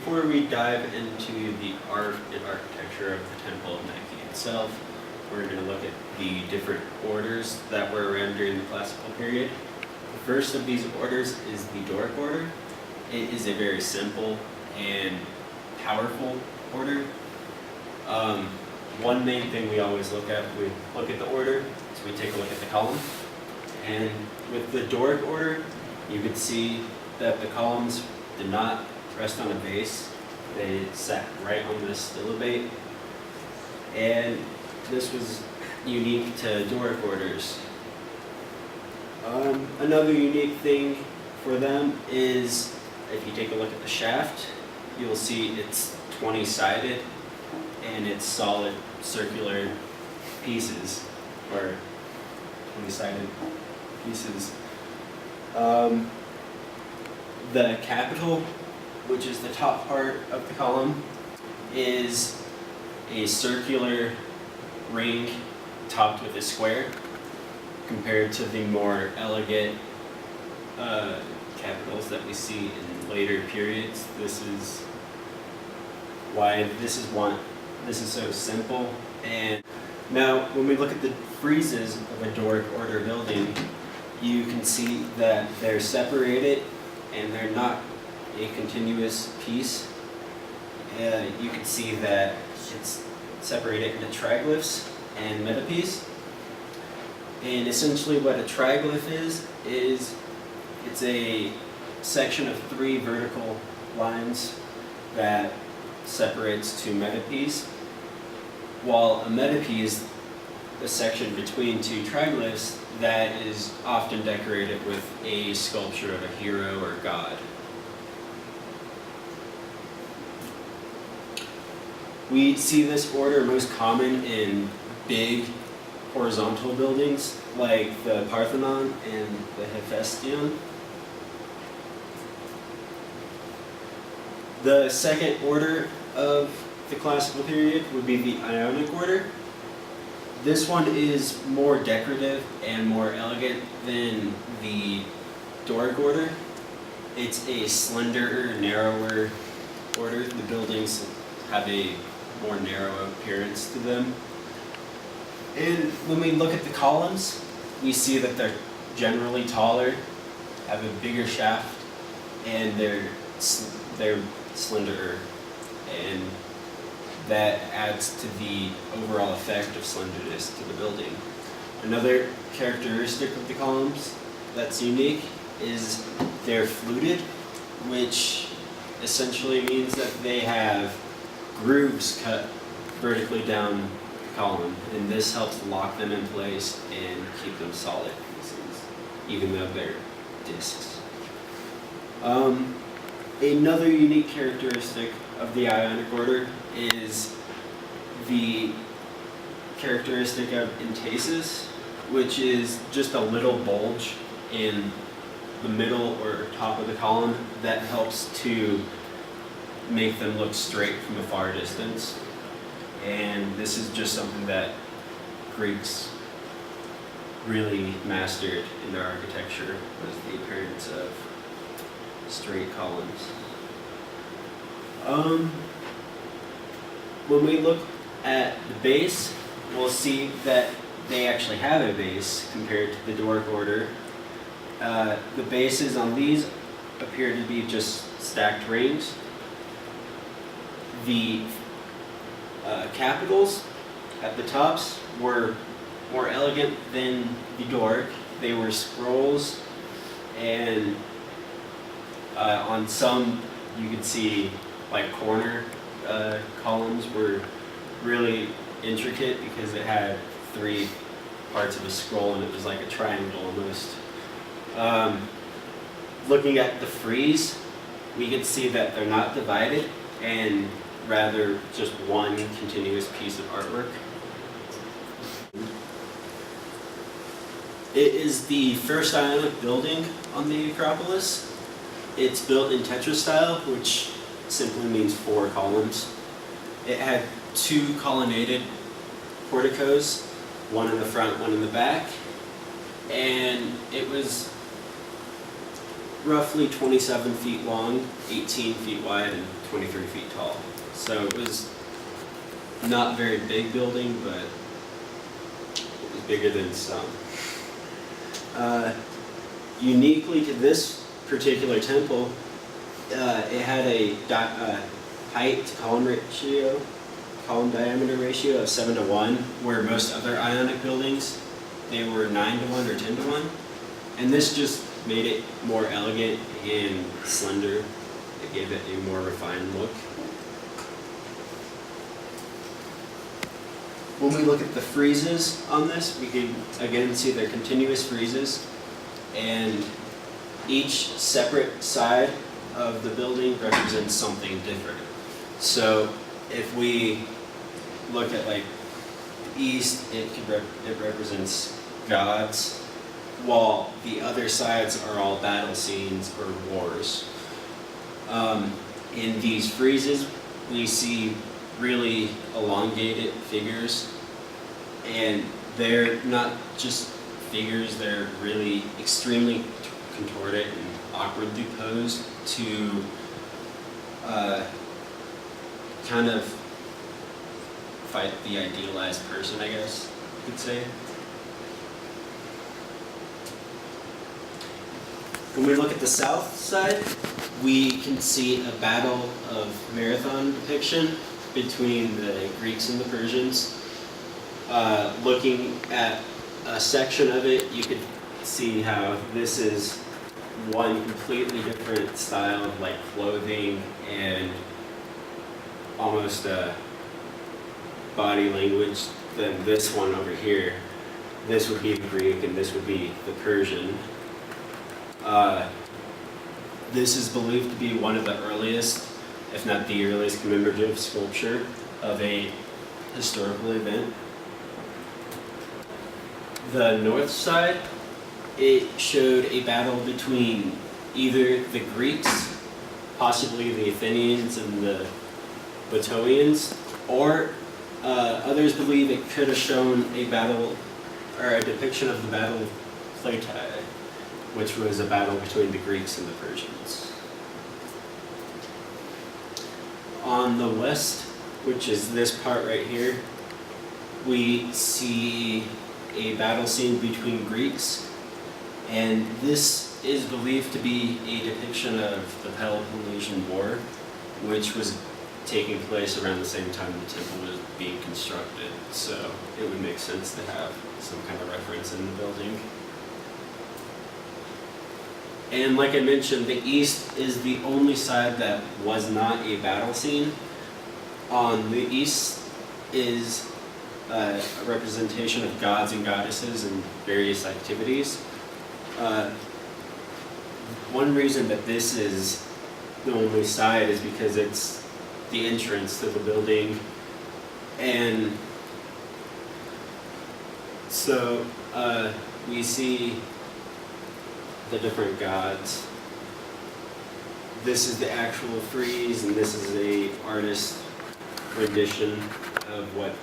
before we dive into the art and architecture of the Temple of Nike itself, we're going to look at the different orders that were around during the classical period. The first of these orders is the Doric order. It is a very simple and powerful order. One main thing we always look at when we look at the order is we take a look at the column. And with the Doric order, you could see that the columns did not rest on a base. They sat right on this stylobate. And this was unique to Doric orders. Another unique thing for them is, if you take a look at the shaft, you'll see it's 20-sided and it's solid circular pieces, or 20-sided pieces. The capital, which is the top part of the column, is a circular ring topped with a square, compared to the more elegant capitals that we see in later periods. This is why this is so simple. And now when we look at the friezes of a Doric order building, you can see that they're separated and they're not a continuous piece. You can see that it's separated into triglyphs and metapies. And essentially what a triglyph is it's a section of 3 vertical lines that separates 2 metapies, while a metapie is the section between 2 triglyphs that is often decorated with a sculpture of a hero or god. We see this order most common in big horizontal buildings like the Parthenon and the Hephaestion. The second order of the classical period would be the Ionic order. This one is more decorative and more elegant than the Doric order. It's a slenderer, narrower order. The buildings have a more narrow appearance to them. And when we look at the columns, we see that they're generally taller, have a bigger shaft, and they're slenderer. And that adds to the overall effect of slenderness to the building. Another characteristic of the columns that's unique is they're fluted, which essentially means that they have grooves cut vertically down the column, and this helps lock them in place and keep them solid pieces, even though they're discs. Another unique characteristic of the Ionic order is the characteristic of entasis, which is just a little bulge in the middle or top of the column that helps to make them look straight from a far distance. And this is just something that Greeks really mastered in their architecture, was the appearance of straight columns. When we look at the base, we'll see that they actually have a base compared to the Doric order. The bases on these appear to be just stacked rings. The capitals at the tops were more elegant than the Doric. They were scrolls, and on some you could see like corner columns were really intricate because it had 3 parts of a scroll and it was like a triangle almost. Looking at the frieze, we can see that they're not divided and rather just one continuous piece of artwork. It is the first Ionic building on the Acropolis. It's built in tetrastyle, which simply means 4 columns. It had 2 colonnaded porticos, one in the front, one in the back, and it was roughly 27 feet long, 18 feet wide, and 23 feet tall. So it was not a very big building, but it was bigger than some. Uniquely to this particular temple, it had a height to column diameter ratio of 7:1, where most other Ionic buildings, they were 9:1 or 10:1. And this just made it more elegant and slender. It gave it a more refined look. When we look at the friezes on this, we can again see they're continuous friezes, and each separate side of the building represents something different. So if we look at like the east, it represents gods, while the other sides are all battle scenes or wars. In these friezes, we see really elongated figures, and they're not just figures, they're really extremely contorted and awkwardly posed to kind of fight the idealized person, I guess you could say. When we look at the south side, we can see a battle of marathon depiction between the Greeks and the Persians. Looking at a section of it, you could see how this is one completely different style of like clothing and almost a body language than this one over here. This would be the Greek and this would be the Persian. This is believed to be one of the earliest, if not the earliest, commemorative sculpture of a historical event. The north side, it showed a battle between either the Greeks, possibly the Athenians and the Batoians, or others believe it could have shown a battle, or a depiction of the Battle of Plataea, which was a battle between the Greeks and the Persians. On the west, which is this part right here, we see a battle scene between Greeks, and this is believed to be a depiction of the Peloponnesian War, which was taking place around the same time the temple was being constructed, so it would make sense to have some kind of reference in the building. And like I mentioned, the east is the only side that was not a battle scene. On the east is a representation of gods and goddesses and various activities. One reason that this is the only side is because it's the entrance to the building, and so we see the different gods. This is the actual frieze, and this is a artist rendition of what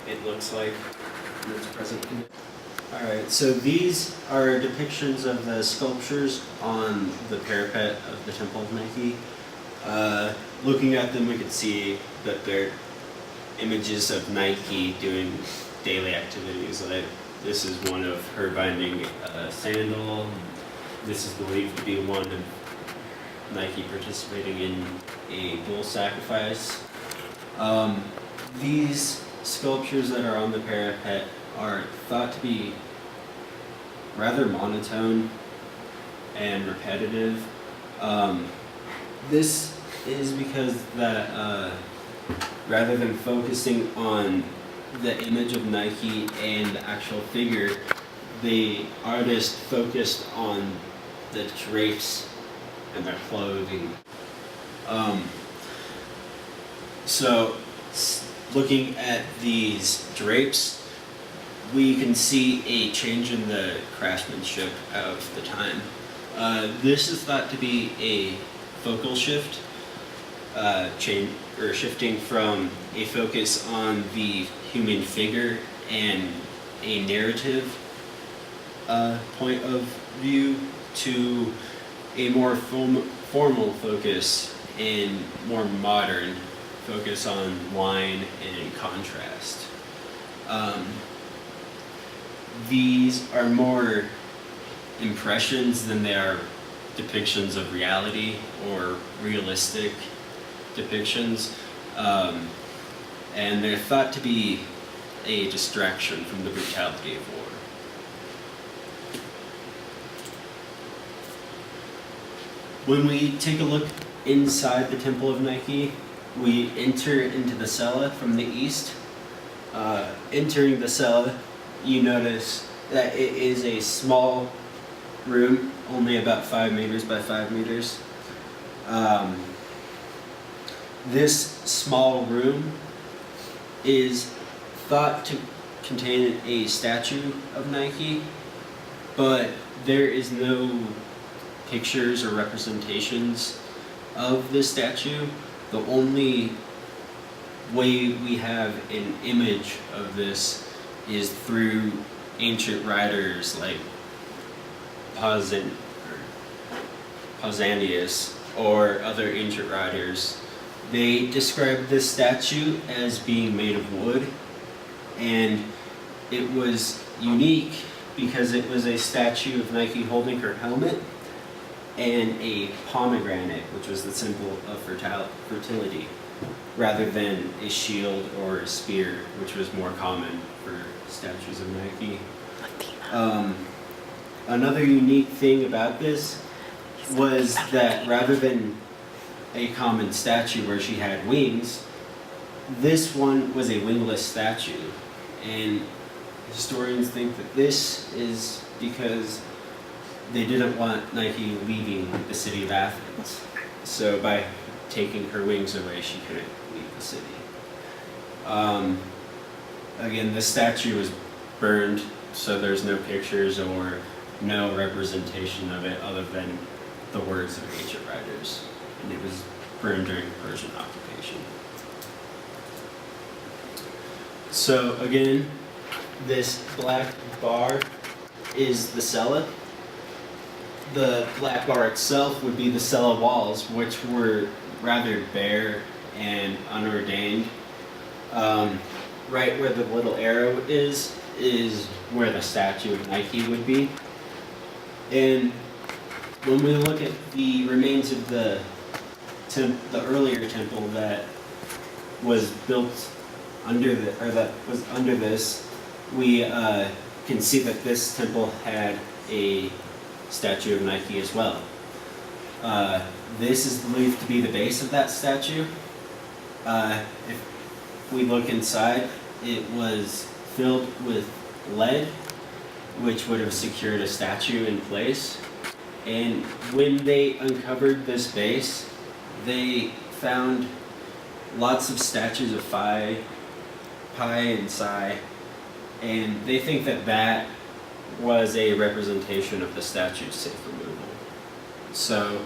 it looks like in its present condition. Alright, so these are depictions of the sculptures on the parapet of the Temple of Nike. Looking at them, we could see that they're images of Nike doing daily activities. Like this is one of her binding a sandal. This is believed to be one of Nike participating in a bull sacrifice. These sculptures that are on the parapet are thought to be rather monotone and repetitive. This is because that rather than focusing on the image of Nike and the actual figure, the artist focused on the drapes and their clothing. So looking at these drapes, we can see a change in the craftsmanship of the time. This is thought to be a focal shift, shifting from a focus on the human figure and a narrative point of view to a more formal focus and more modern focus on line and contrast. These are more impressions than they are depictions of reality or realistic depictions, and they're thought to be a distraction from the brutality of war. When we take a look inside the Temple of Nike, we enter into the cella from the east. Entering the cella, you notice that it is a small room, only about 5 meters by 5 meters. This small room is thought to contain a statue of Nike, but there is no pictures or representations of this statue. The only way we have an image of this is through ancient writers like Pausanias or other ancient writers. They described this statue as being made of wood, and it was unique because it was a statue of Nike holding her helmet and a pomegranate, which was the symbol of fertility, rather than a shield or a spear, which was more common for statues of Nike. Athena. Another unique thing about this was that rather than a common statue where she had wings, this one was a wingless statue. And historians think that this is because they didn't want Nike leaving the city of Athens. So by taking her wings away, she couldn't leave the city. Again, this statue was burned, so there's no pictures or no representation of it other than the words of ancient writers. And it was burned during Persian occupation. So again, this black bar is the cella. The black bar itself would be the cella walls, which were rather bare and unordained. Right where the little arrow is where the statue of Nike would be. And when we look at the remains of the earlier temple that was built under this, we can see that this temple had a statue of Nike as well. This is believed to be the base of that statue. If we look inside, it was filled with lead, which would have secured a statue in place. And when they uncovered this base, they found lots of statues of Pi and Psi, and they think that that was a representation of the statue's safe removal. So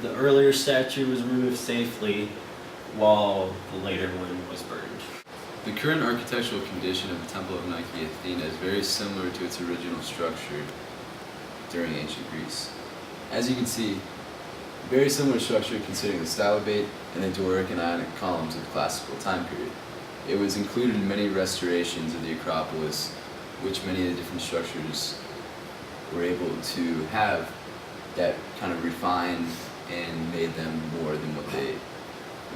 the earlier statue was removed safely, while the later one was burned. The current architectural condition of the Temple of Nike Athena is very similar to its original structure during ancient Greece. As you can see, very similar structure considering the stylobate and the Doric and Ionic columns of the classical time period. It was included in many restorations of the Acropolis, which many of the different structures were able to have that kind of refined and made them more than what they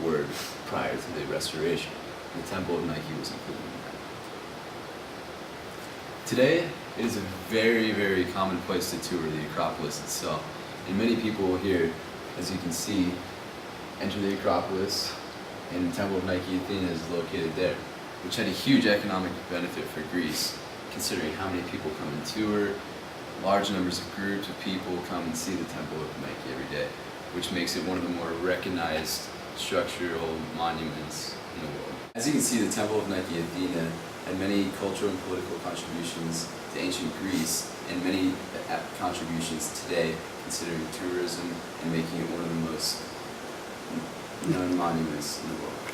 were prior to the restoration. The Temple of Nike was included in that. Today, it is a very, very common place to tour the Acropolis itself. And many people here, as you can see, enter the Acropolis, and the Temple of Nike Athena is located there, which had a huge economic benefit for Greece, considering how many people come and tour. Large numbers of groups of people come and see the Temple of Nike every day, which makes it one of the more recognized structural monuments in the world. As you can see, the Temple of Nike Athena had many cultural and political contributions to ancient Greece, and many contributions today, considering tourism and making it one of the most known monuments in the world.